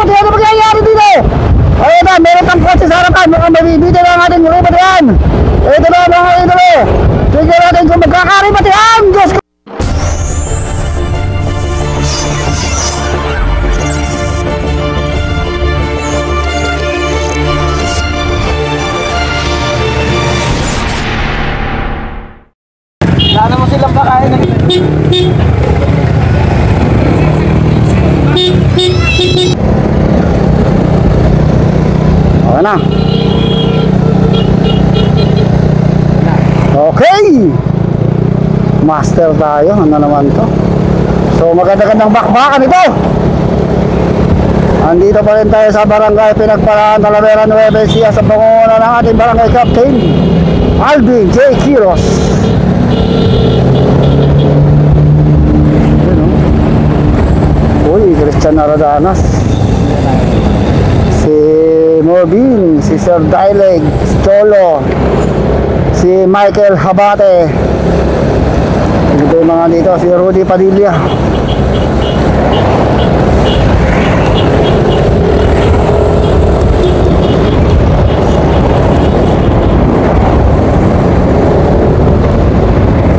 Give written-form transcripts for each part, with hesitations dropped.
Bati, ano mangyayari dito? Ayun na, meron tang kotse sa harapan. Mukhang mabibigyan lang natin mga batihan. Ito na mga idolo. Tignan natin kung magkakari batihan. Diyos ko. Sana mo silang pakain ng okay na. Okay. Master tayo. Ano naman to? So maganda-gandang bakbakan ito. Andito pa rin tayo sa barangay Pinagparaan, Talavera, Nueva Ecija, sa pangunguna ng ating barangay captain Alvin J. Quiros. Uy, Christian Aradanas, si Morbin, si Sir Dileg, si Cholo, si Michael Habate. Ito yung mga dito, si Rudy Padilla.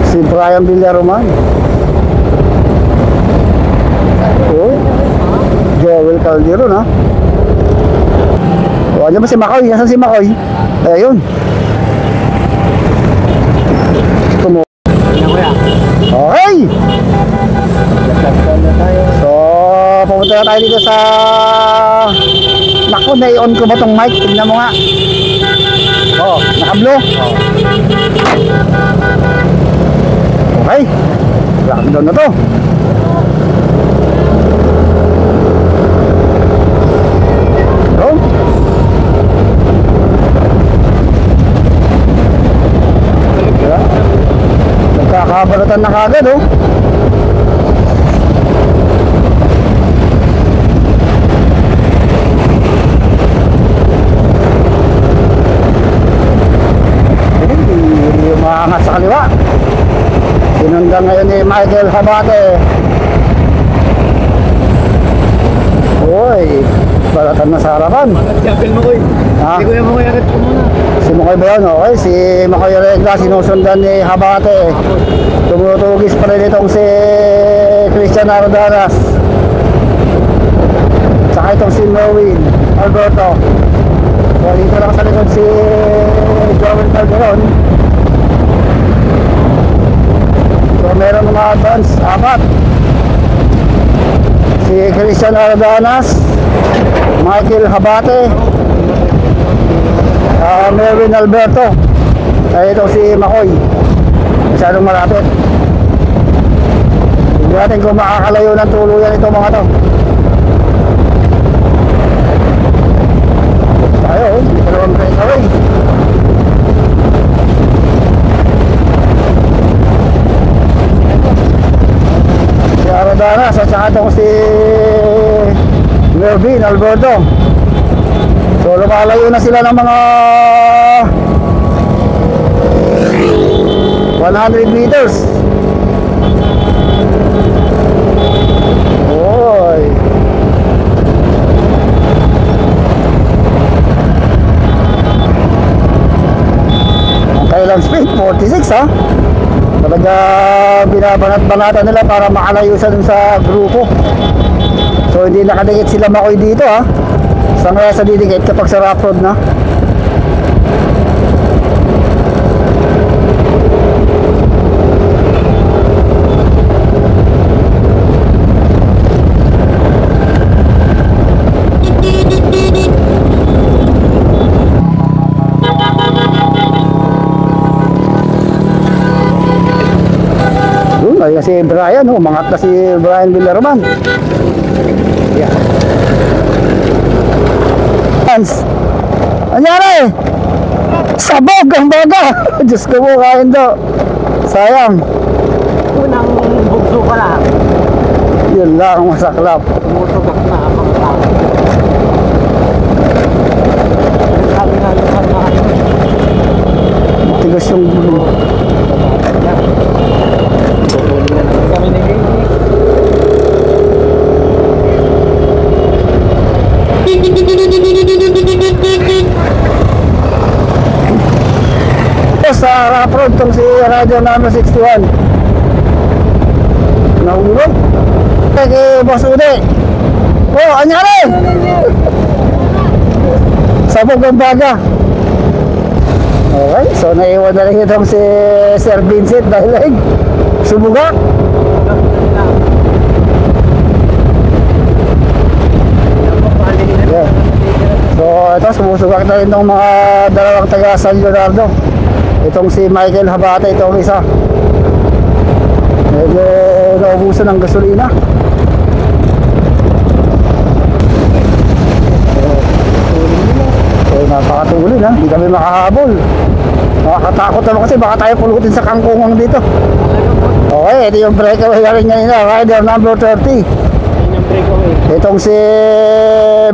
Si Brian Villaroman. Joel Calderon, ha? O, andyan ba si Makoy? Nasaan si Makoy? Ayun. Okay. So, pupunta na tayo dito sa... Naku, na-on ko ba tong mic? Tignan mo nga. Oh, naka-blue. Okay. Lockdown na to. Nagkakabalatan na kagad, oh. Hindi umaangat sa kaliwa. Sinundan ngayon ni Michael Habate. Uy, balatan na sa harapan. Kapil mo, Koy. Ha? Si Kuya Makoy, agad ko muna. Si Makoy ba yun? Okay, si Makoy Regla, sinusundan ni Habate. Tumutugis pa rin itong si Christian Ardanas. Saka itong si Merwin Alberto. So dito lang sa likod si Joel Calderon. So meron mga advance, apat. Si Christian Ardanas, Michael Habate, Merwin Alberto. Ay itong si Makoy. Masyadong malapit. Hindi natin kung makakalayo ng tuluyan ito mga to. Tayo, dalawang breakaway. Si Aradanas at saka itong si Mervin Alberto. So lumalayo na sila ng mga 100 meters. Oy. Ang kailang speed 46, ha. Talaga binabanat-banatan nila para makalayo sa dun sa grupo. So hindi nakadikit sila Makoy dito, ha. Saan kaya sa didikit kapag sa rough road na? Ay, si Brian, umangat na si Brian Villaroman. Yeah. Hans, anyari? Sabog ang baga. Diyos ko po, kain do. Sayang. Unang bugso ka na. Yun lang ang masaklap. Tumusugak na ang mga tao. Sabi nga yung mga Tigas yung gulo. rough road tong si rider number 61. Nahulog. Kay Boss Ude. Oh, anyari! Sabog ang baga. Okay, so naiwan na rin itong si Sir Vincent dahil sumuga. Yeah. So ito, sumusugak na rin ng mga dalawang taga San Leonardo. Itong si Michael Habata, itong isa. Medyo naubusan ng gasolina. So napakatulin ha, hindi kami makahabol. Nakakatakot naman kasi baka tayo pulutin sa kangkungang dito. Okay, ito yung breakaway na rin ngayon na, rider number 30. Itong si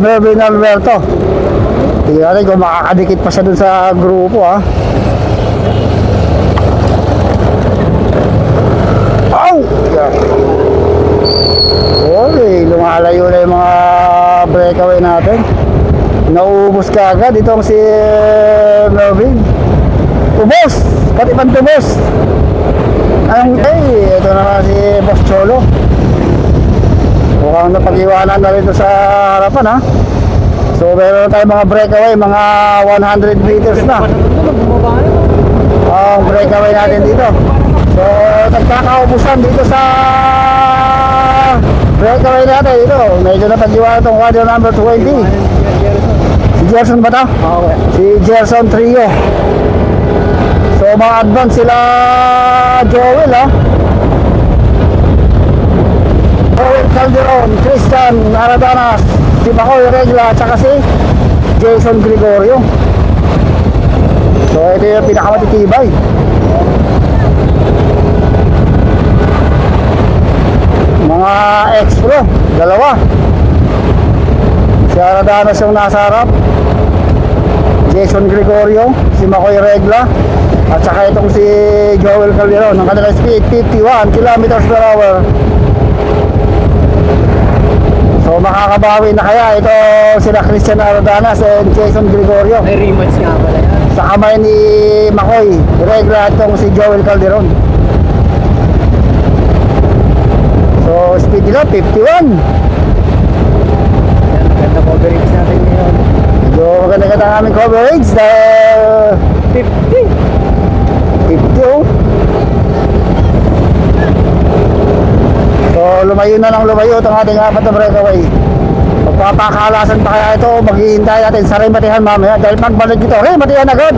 Mervin Alberto. Tingnan natin kung makakadikit pa siya dun sa grupo ha. Ow! Okay, lumalayo na yung mga breakaway natin. Nauubos ka agad itong si Mervin. Tubos! Pati pantubos! Ito na si Boss Cholo. Mukhang napag-iwanan na rin sa harapan ha. So meron tayong mga breakaway, mga 100 meters na ang breakaway natin dito. So nagkakaubusan dito sa breakaway natin dito. Medyo napag-iwanan itong rider number 20. Si Gerson ba ito? Si Gerson Trio. So mga advance sila Joel ha. Joel Calderon, Christian Aradanas, si Makoy Regla, at saka si Jason Gregorio. So ito yung pinakamatitibay. Mga ex-pro, dalawa. Si Aradanas yung nasa harap, Jason Gregorio, si Makoy Regla, at saka itong si Joel Calderon. Ang kanilang speed 51 kilometers per hour. So makakabawi na kaya ito sila Christian Aradanas and Jason Gregorio. May rematch nga pala yan. Sa kamay ni Makoy Regla at itong si Joel Calderon. So speed nila 51. Ganda coverage natin ngayon. Medyo maganda-ganda ang aming coverage dahil 50 oh. So lumayo na lang lumayo itong ating apat na breakaway. Magpapakalasan pa kaya ito, maghihintay natin sa rematihan mamaya dahil pagbalik dito, rematihan agad.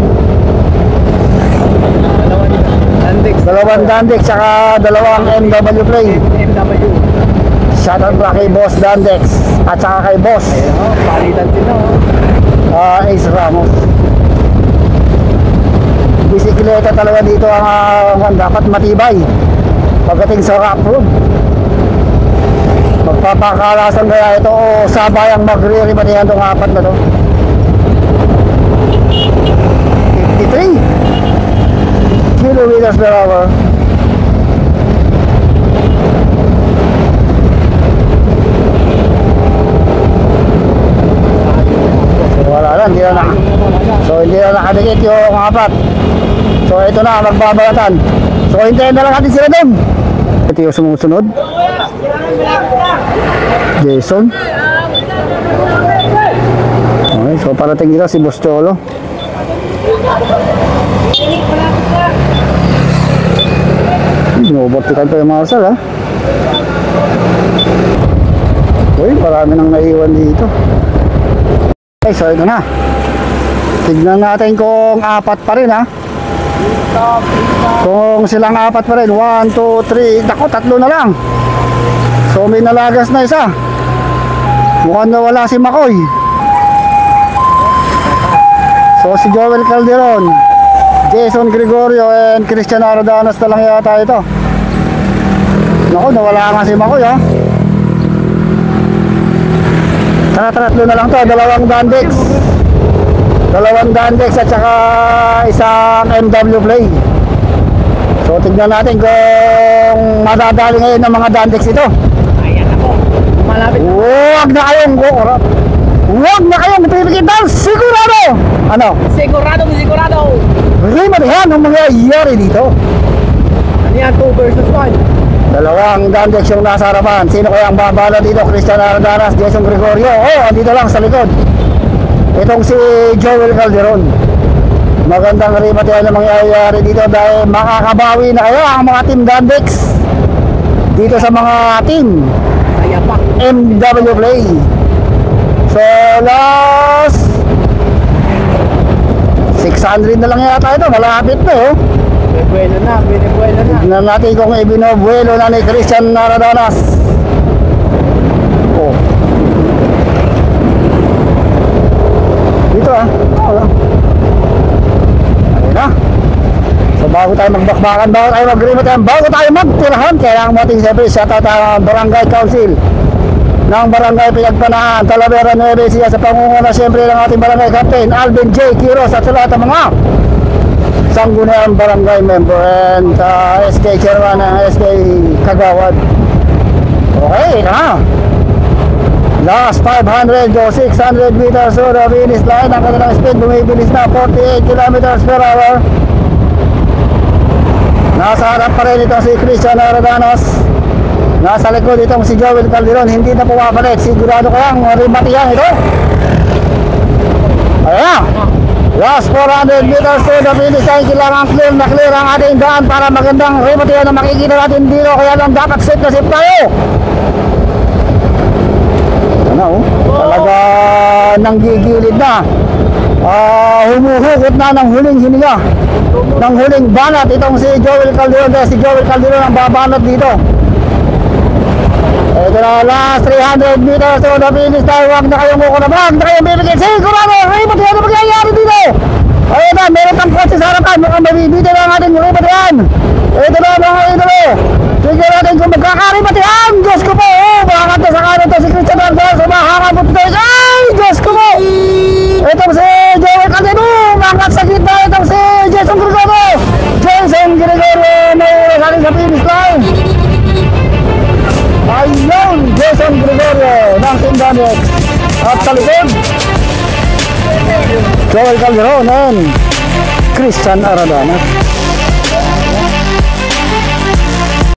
Dalawang Dandex saka dalawang MW plane. MW. Shoutout pa kay Boss Dandex at saka kay Boss Palitan din Ace Ramos. Bisikleta talaga dito ang dapat matibay pagdating sa rough road. Magpapakalasan kaya ito o sabay ang magre-rematihan itong apat na to. 53 kilometers per hour. Wala na, hindi na. So hindi na nakadikit yung apat. So ito na, magbabalatan. So hintayin na lang natin sila doon. Ito yung sumusunod, Jason. Okay, so parating dito si Boss Cholo. Binobortikan pa yung Marshall ha. Uy, marami nang naiwan dito. Okay, so ito na. Tignan natin kung apat pa rin ha. Kung silang apat pa rin, 1, 2, 3, dako, tatlo na lang. So may nalagas na isa. Mukhang nawala si Makoy. So si Joel Calderon, Jason Gregorio and Christian Aradanas na lang yata ito. Naku, nawala nga si Makoy ha. Tatlo na lang to, dalawang Dandex at saka isang MW plane. So tignan natin kung madadali ngayon ng mga Dandex ito. Ayan ako. Malapit na. Huwag na kayong kukurap. Huwag na kayong pipigitan, sigurado! Ano? Sigurado. Rimatihan ang mangyayari dito. Ano yan, 2 versus 1. Dalawang Dandex yung nasa harapan. Sino kaya ang babala dito? Christian Ardanas, Jason Gregorio. Andito lang sa likod. Itong si Joel Calderon. Magandang rimatihan ang mangyayari dito dahil makakabawi na kayo ang mga team Dandex dito sa mga team Saya pa. MW Play. So last 600 na lang yata ito. Malapit na Binubuelo na. Tignan natin kung ibinubuelo na ni Christian Ardanas. Dito ayun na. So bago tayo magbakbakan, bago tayo mag-rimatihan, bago tayo magtirahan, kailangan mo ating siyempre shoutout ang Barangay Council ng Barangay Pinagpanahan, Talavera, Nueva Ecija, sa pangunguna siyempre ng ating Barangay Captain Alvin J. Quiros at sa lahat ng mga sangguniang barangay member and SK Chairman ng SK Kagawad. Okay na. Last 500 o 600 meters so the finish line. Ang kanilang speed bumibilis na 48 kilometers per hour. Nasa harap pa rin itong si Christian Ardanas. Nasa likod itong si Joel Calderon. Hindi na pumabalik. Sigurado ko lang rimatihan ito. Ayan na. Last 400 meters to the finish line. Kailangan clear ang ating daan para magandang rimatihan na makikita natin dito. Kaya lang dapat safe na safe tayo. Ano? Talaga nanggigilid na. Humuhugot na ng huling hininga, ng huling banat itong si Joel Calderon. Dahil si Joel Calderon ang babanat dito. Ito na, last 300 meters to the finish line. Huwag na kayong kukunabang, huwag na kayong bibigyan. Sigurado, ribat yan ang magyayari dito. Ayun na, meron kang kotse sa harapan. Mukhang mabibiti na ang ating ribat yan. Ito na mga idolo. Tignan natin kung magkakaribat yan. Diyos ko po, bakit na sa kanan to si Christian Ardanas. Makakabot tayo. Ay, Diyos ko po. Itong si Joel Calderon. Angat sa gitna itong si Jason Gregorio. Jason Gregorio na ulit sa finish line. Ayun, Jason Gregorio ng Team Dandex. At sa likod, Joel Calderon and Christian Ardanas.